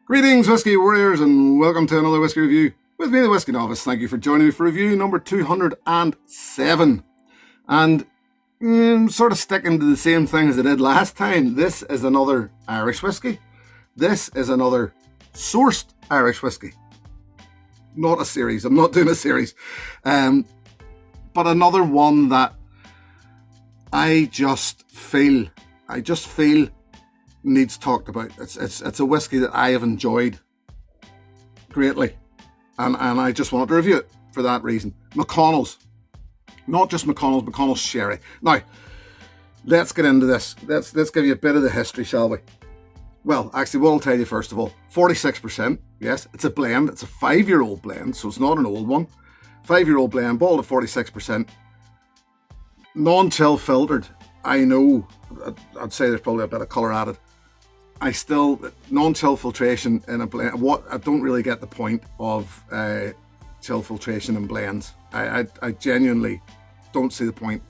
Greetings, Whiskey Warriors, and welcome to another Whiskey Review with me, the Whiskey Novice. Thank you for joining me for review number 207. And sort of sticking to the same thing as I did last time, this is another Irish whiskey. This is another sourced Irish whiskey. Not a series. I'm not doing a series. But another one that I just feel needs talked about. It's a whiskey that I have enjoyed greatly, and I just wanted to review it for that reason. McConnells, not just McConnells Sherry. Now, let's get into this. Let's give you a bit of the history, shall we? Well, actually, what I'll tell you first of all, 46%. Yes, it's a blend. It's a 5-year-old blend, so it's not an old one. 5-year-old blend, bottled at 46%. Non-chill filtered. I know, I'd say there's probably a bit of colour added. I still, non-chill filtration in a blend, I don't really get the point of chill filtration in blends. I genuinely don't see the point.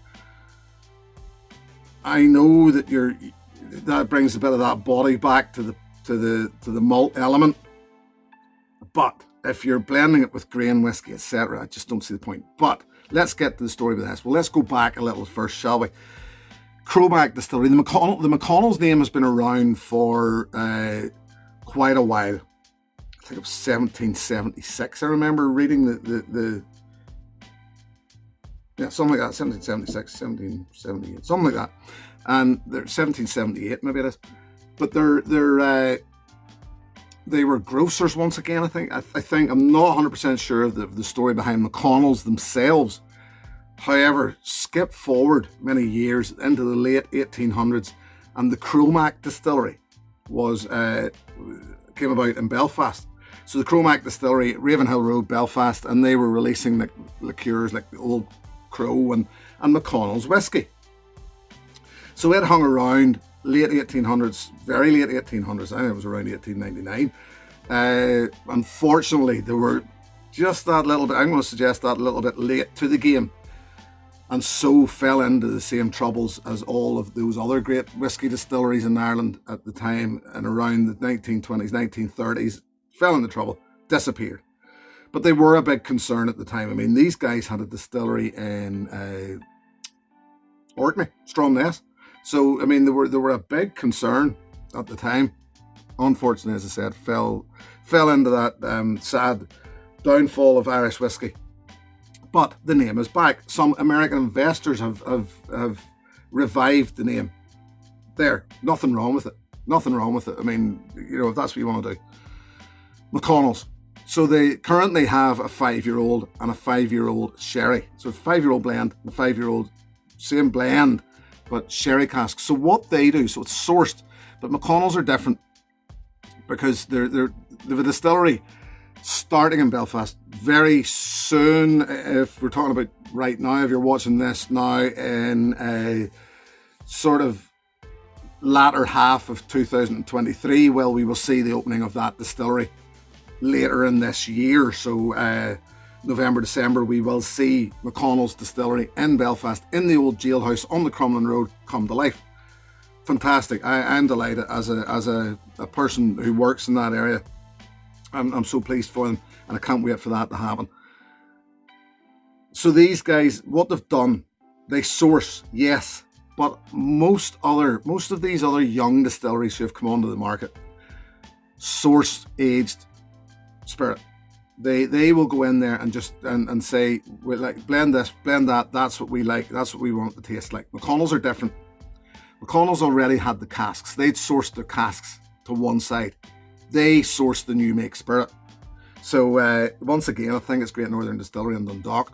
I know that that brings a bit of that body back to the malt element, but if you're blending it with grain whiskey, etc., I just don't see the point. But let's get to the story with this. Well, let's go back a little first, shall we? Crowback Distillery. The McConnells name has been around for quite a while. I think it was 1776. I remember reading something like that, 1776, 1778, something like that. And they're 1778, maybe it is. But they were grocers once again, I think. I'm not 100% sure of the story behind McConnells themselves. However, skip forward many years into the late 1800s, and the Crowback Distillery came about in Belfast. So the Crowback Distillery, Ravenhill Road, Belfast, and they were releasing liqueurs like the Old Crow and McConnell's Whiskey. So it hung around late 1800s, very late 1800s. I think it was around 1899. Unfortunately, they were just that little bit, I'm going to suggest that a little bit late to the game, and so fell into the same troubles as all of those other great whiskey distilleries in Ireland at the time and around the 1920s, 1930s, fell into trouble, disappeared. But they were a big concern at the time. I mean, these guys had a distillery in Orkney, N.A.S. So, I mean, they were a big concern at the time. Unfortunately, as I said, fell into that sad downfall of Irish whiskey. But the name is back. Some American investors have revived the name. There, nothing wrong with it. Nothing wrong with it. I mean, if that's what you want to do. McConnells. So they currently have a 5-year-old and a 5-year-old sherry. So it's a 5-year-old blend, and a 5-year-old, same blend, but sherry cask. So what they do, so it's sourced, but McConnells are different because they're a distillery starting in Belfast very soon. If we're talking about right now, if you're watching this now in a sort of latter half of 2023, well, we will see the opening of that distillery later in this year. So November, December, we will see McConnell's Distillery in Belfast in the old jailhouse on the Crumlin Road come to life. Fantastic. I'm delighted as a person who works in that area. I'm so pleased for them, and I can't wait for that to happen. So these guys, what they've done, they source, yes, but most of these other young distilleries who have come onto the market source aged spirit. They will go in there and just and say, we like blend this, blend that. That's what we like. That's what we want it to taste like. McConnells are different. McConnells already had the casks. They'd sourced their casks to one side. They sourced the new make spirit. So once again, I think it's Great Northern Distillery in Dundalk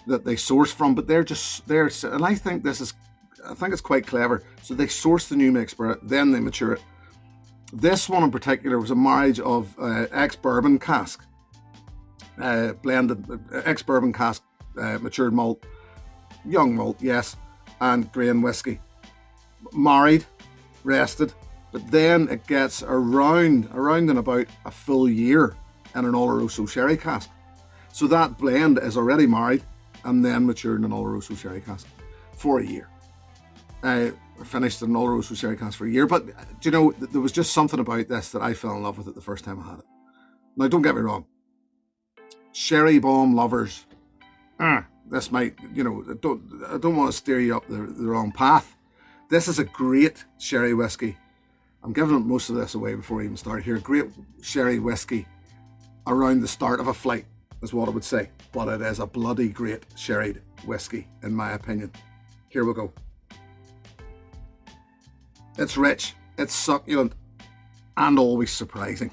that they source from, but they're and I think it's quite clever. So they source the new make spirit, then they mature it. This one in particular was a marriage of ex-bourbon cask, blended ex-bourbon cask, matured malt, young malt, yes, and grain whiskey. Married, rested, but then it gets around and about a full year in an Oloroso sherry cask. So that blend is already married and then matured in an Oloroso sherry cask. for a year. I finished an Old Rosewood Sherry cask for a year, but do you know, there was just something about this that I fell in love with it the first time I had it. Now, don't get me wrong. Sherry bomb lovers, this might, you know, I don't want to steer you up the wrong path. This is a great sherry whiskey. I'm giving most of this away before I even start here. Great sherry whiskey around the start of a flight is what I would say. But it is a bloody great sherry whiskey, in my opinion. Here we go. It's rich, it's succulent, and always surprising.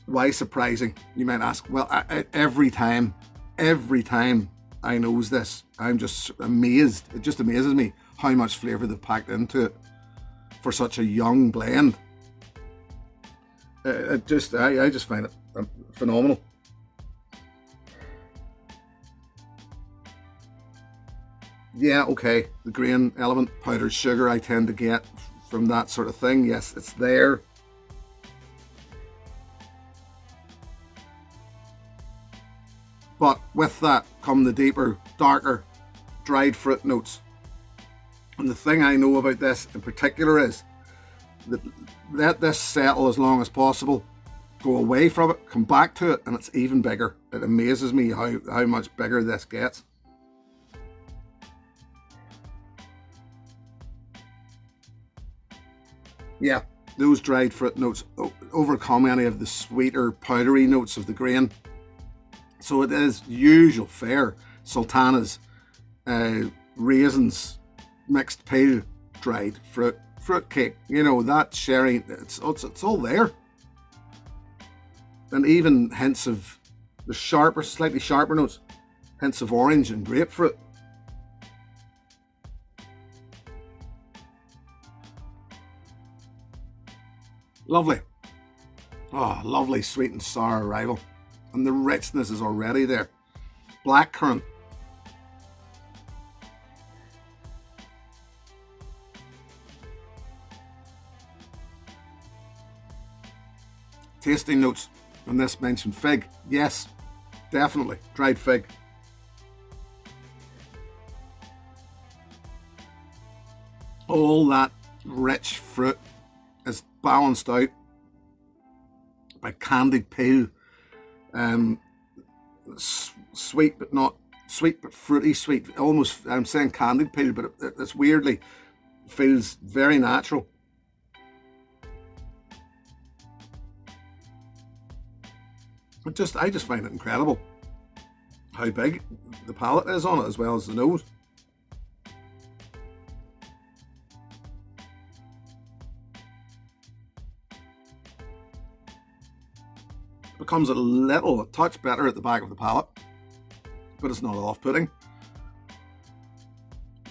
Why surprising, you might ask? Well, every time I nose this, I'm just amazed. It just amazes me how much flavour they've packed into it for such a young blend. I just find it phenomenal. Yeah, okay, the grain element, powdered sugar I tend to get from that sort of thing. Yes, it's there. But with that come the deeper, darker, dried fruit notes. And the thing I know about this in particular is that let this settle as long as possible, go away from it, come back to it, and it's even bigger. It amazes me how much bigger this gets. Yeah, those dried fruit notes overcome any of the sweeter, powdery notes of the grain. So it is usual fare, sultanas, raisins, mixed pale, dried fruit cake. You know, that sherry, it's all there. And even hints of the sharper, slightly sharper notes, hints of orange and grapefruit. Lovely. Oh, lovely sweet and sour arrival. And the richness is already there. Blackcurrant. Tasting notes on this mentioned fig. Yes, definitely. Dried fig. All that rich fruit is balanced out by candied peel. Sweet but not sweet, but fruity sweet. Almost, I'm saying candied peel, but it's weirdly feels very natural. I just find it incredible how big the palate is on it, as well as the nose. Becomes a touch better at the back of the palate, but it's not off-putting.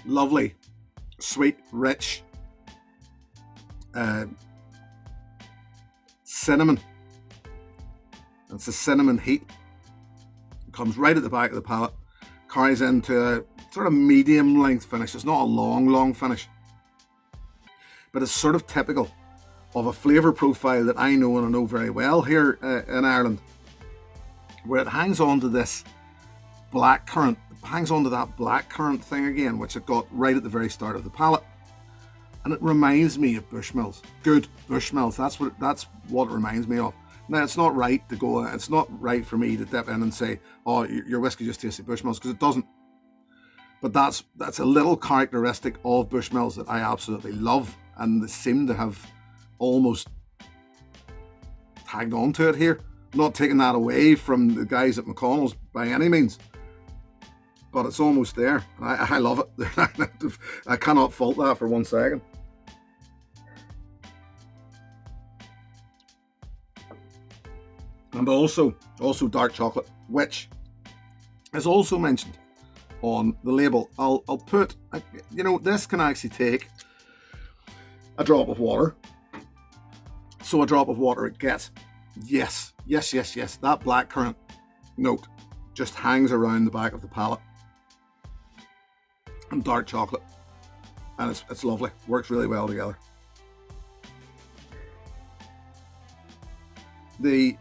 Lovely, sweet, rich cinnamon. It's the cinnamon heat. It comes right at the back of the palate, carries into a sort of medium length finish. It's not a long finish, but it's sort of typical of a flavour profile that I know, and I know very well here in Ireland, where it hangs on to this blackcurrant, hangs on to that blackcurrant thing again, which it got right at the very start of the palate. And it reminds me of Bushmills, good Bushmills. That's what it reminds me of. Now, it's not right to go, it's not right for me to dip in and say, oh, your whiskey just tastes like Bushmills, because it doesn't. But that's a little characteristic of Bushmills that I absolutely love, and they seem to have almost tagged on to it here. Not taking that away from the guys at McConnells by any means, but it's almost there. I love it. I cannot fault that for 1 second. And also dark chocolate, which is also mentioned on the label. I'll put, you know, this can actually take a drop of water. So a drop of water it gets. Yes. That blackcurrant note just hangs around the back of the palate. And dark chocolate. And it's lovely. Works really well together. A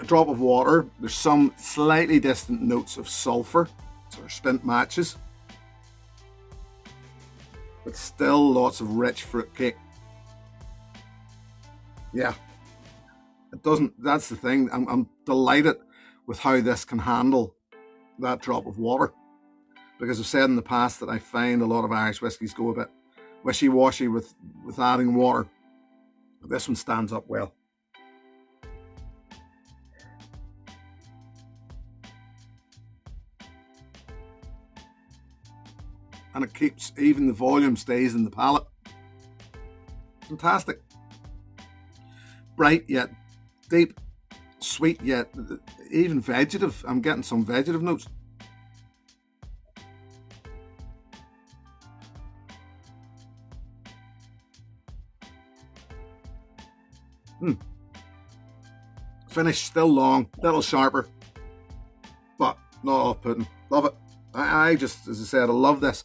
drop of water, there's some slightly distant notes of sulphur sort of spent matches, but still lots of rich fruit cake. Yeah, it doesn't. That's the thing. I'm delighted with how this can handle that drop of water, because I've said in the past that I find a lot of Irish whiskies go a bit wishy-washy with adding water. This one stands up well. And it keeps, even the volume stays in the palate. Fantastic. Bright yet deep, sweet yet even vegetative. I'm getting some vegetative notes. Finish still long, little sharper, but not off-putting. Love it. I just, as I said, I love this.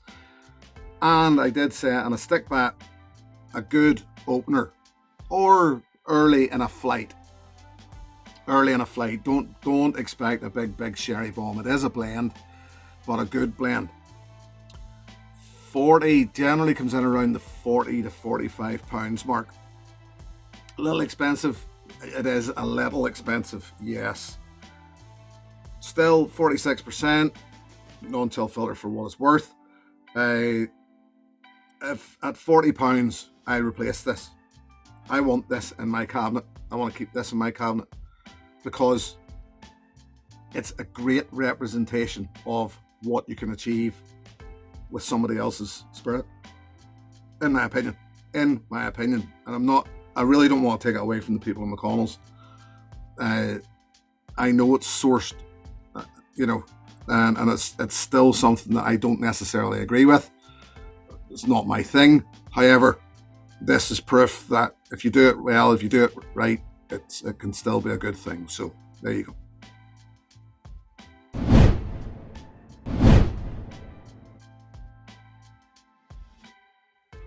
And I did say, and I stick by it, a good opener or early in a flight. Early in a flight. Don't expect a big sherry bomb. It is a blend, but a good blend. 40 generally comes in around the 40 to 45 pounds mark. A little expensive. It is a little expensive, yes. Still 46%, non-chill filter for what it's worth. If at £40, I replace this. I want this in my cabinet. I want to keep this in my cabinet because it's a great representation of what you can achieve with somebody else's spirit, in my opinion. And I really don't want to take it away from the people in McConnells. I know it's sourced, and it's still something that I don't necessarily agree with. It's not my thing. However, this is proof that if you do it well, if you do it right, it can still be a good thing. So there you go.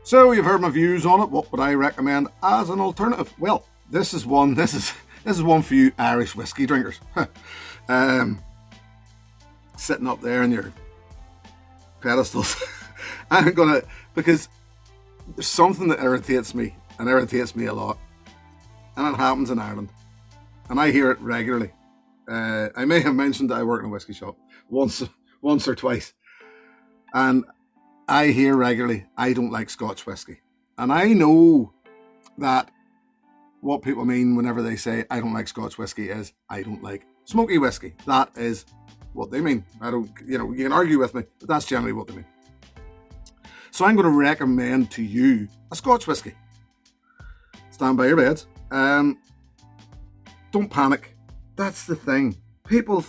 So you've heard my views on it. What would I recommend as an alternative? Well, this is one for you Irish whiskey drinkers. Sitting up there in your pedestals. I'm gonna, because there's something that irritates me a lot, and it happens in Ireland, and I hear it regularly. I may have mentioned that I work in a whiskey shop once or twice, and I hear regularly, I don't like Scotch whiskey. And I know that what people mean whenever they say I don't like Scotch whiskey is I don't like smoky whiskey. That is what they mean. You can argue with me, but that's generally what they mean. So I'm going to recommend to you a Scotch whiskey. Stand by your beds. Don't panic. That's the thing. People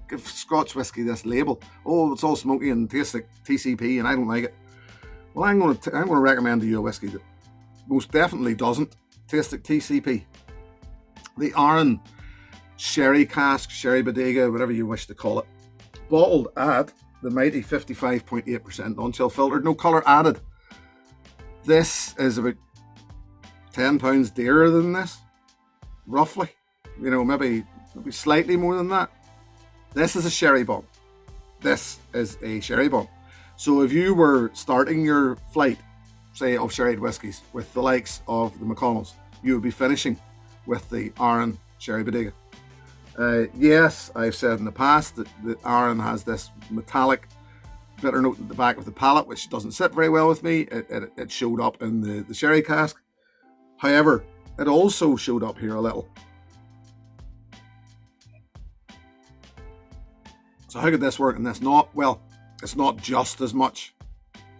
give Scotch whiskey this label. Oh, it's all smoky and tastes like TCP, and I don't like it. Well, I'm going to recommend to you a whiskey that most definitely doesn't taste like TCP. The Arran Sherry Cask, Sherry Bodega, whatever you wish to call it, bottled at the mighty 55.8% non-chill filtered, no colour added. This is about £10 dearer than this, roughly. Maybe slightly more than that. This is a sherry bomb. So if you were starting your flight, say, of sherried whiskies with the likes of the McConnells, you would be finishing with the Arran Sherry Bodega. Yes, I've said in the past that Arran has this metallic bitter note at the back of the palate, which doesn't sit very well with me. It showed up in the sherry cask. However, it also showed up here a little. So how could this work and this not? Well, it's not just as much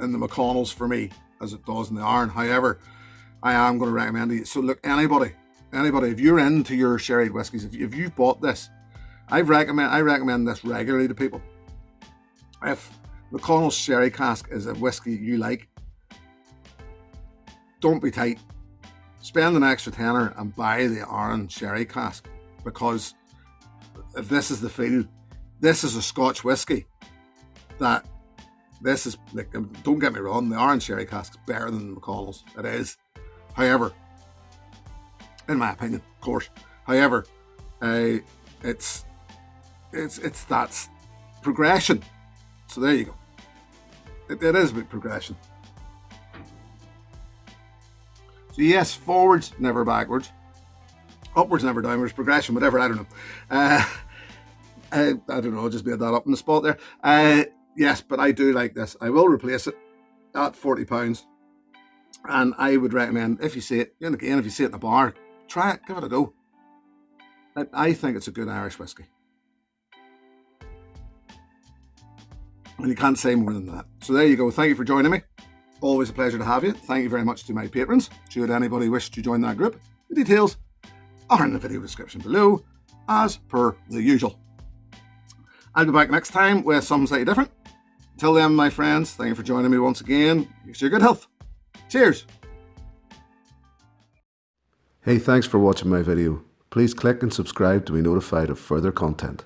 in the McConnells for me as it does in the Arran. However, I am going to recommend it. So look, anybody, if you're into your sherried whiskies, if you've bought this, I recommend this regularly to people. If McConnell's Sherry Cask is a whiskey you like, don't be tight. Spend an extra tenner and buy the Arran Sherry Cask, because if this is the feel, this is a Scotch whiskey that this is, like, don't get me wrong, the Arran Sherry Cask is better than the McConnell's. It is. However, in my opinion, of course. However, it's that progression. So there you go. It is about progression. So yes, forwards, never backwards. Upwards, never downwards. Progression, whatever, I don't know. I don't know, just made that up on the spot there. Yes, but I do like this. I will replace it at £40. And I would recommend, if you see it, and again, if you see it in a bar, try it, give it a go. I think it's a good Irish whiskey. And you can't say more than that. So there you go. Thank you for joining me. Always a pleasure to have you. Thank you very much to my patrons. Should anybody wish to join that group, the details are in the video description below, as per the usual. I'll be back next time with something slightly different. Till then, my friends, thank you for joining me once again. Here's your good health. Cheers. Hey, thanks for watching my video. Please click and subscribe to be notified of further content.